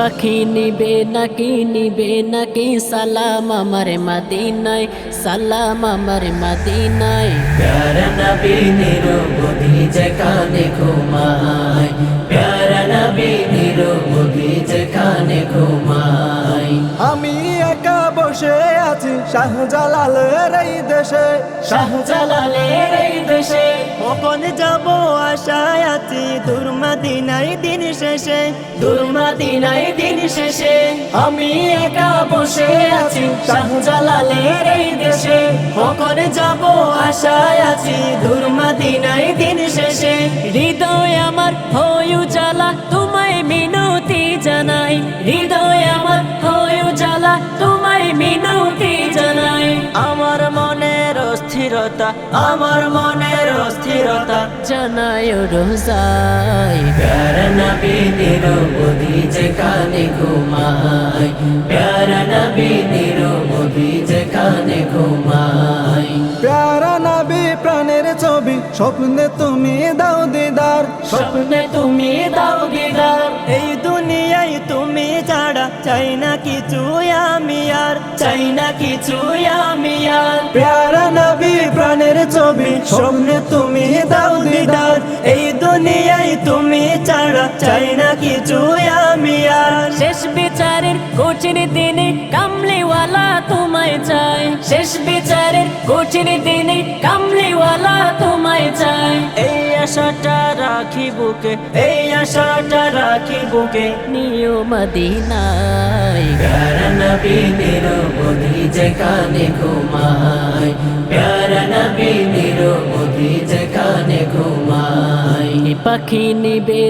পাখি নিবে নাকি সালাম আমার মদিনায়, সালাম আমার মদিনায়। প্যারা নবী নিরবধি যেখানে ঘুমায়, প্যারা নবী নিরবধি যেখানে ঘুমায়। আমি একা বসে আছি শাহজালালের এই দেশে, শাহজালালের এই দেশে কখন যাব আশায় আছি দূর মদিনায় দিন শেষে, দূর মদিনায় দিন শেষে। আমি একা বসে আছি শাহজালালের এই দেশে, কখন যাব আশায় আছি দূর মদিনায় দিন শেষে। হৃদয় আমার হয় উজালা তোমায় মিনতি জানাই, হৃদয় আমার হয় উজালা তোমায় মিনতি জানাই। আমার মনের অস্থিরতা, আমার মনের অস্থিরতা জানাই রোজাই। প্যারা নবী নিরবধি যেখানে ঘুমায়, প্যারা নবী নিরবধি যেখানে ঘুমায়। প্যারা নবী প্রাণের ছবি, স্বপ্নে তুমি দাও দিদার, স্বপ্নে তুমি দাও দিদার। এই দুনিয়ায় তুমি ছাড়া চাই না কিছু আমি আর, চাই না কিছু আমি আর। প্যারা নবী প্রাণের ছবি, স্বপ্নে তুমি দাও দিদার। এই দুনিয়ায় তুমি ছাড়া চাই না কিছু আমি আর। শেষ বিচারের কঠিন দিনে কামলিওয়ালা তোমায় চাই, শেষ বিচারের কঠিন দিনে কামলিওয়ালা তোমায় চাই। এই আশাটা রাখি বুকে, এই আশাটা রাখি বুকে। নিও মদিনায়। প্যারা নবী নিরবধি যেখানে ঘুমায়, প্যারা নবী নিরবধি যেখানে ঘুমায়। পাখি নিবে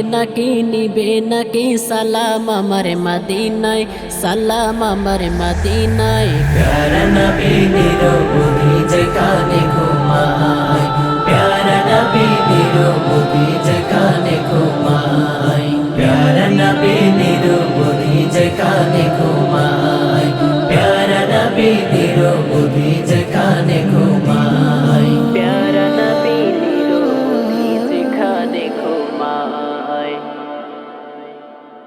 নাকি সালাম আমার মদিনায়, সালাম আমার মদিনায়। প্যারা নবী নিরবধি যেখানে ঘুমায়, প্যারা নবী নিরবধি যেখানে ঘুমায়। প্যারা নবী নিরবধি যেখানে ঘুমায়, প্যারা নবী নিরবধি যেখানে ঘুমায়।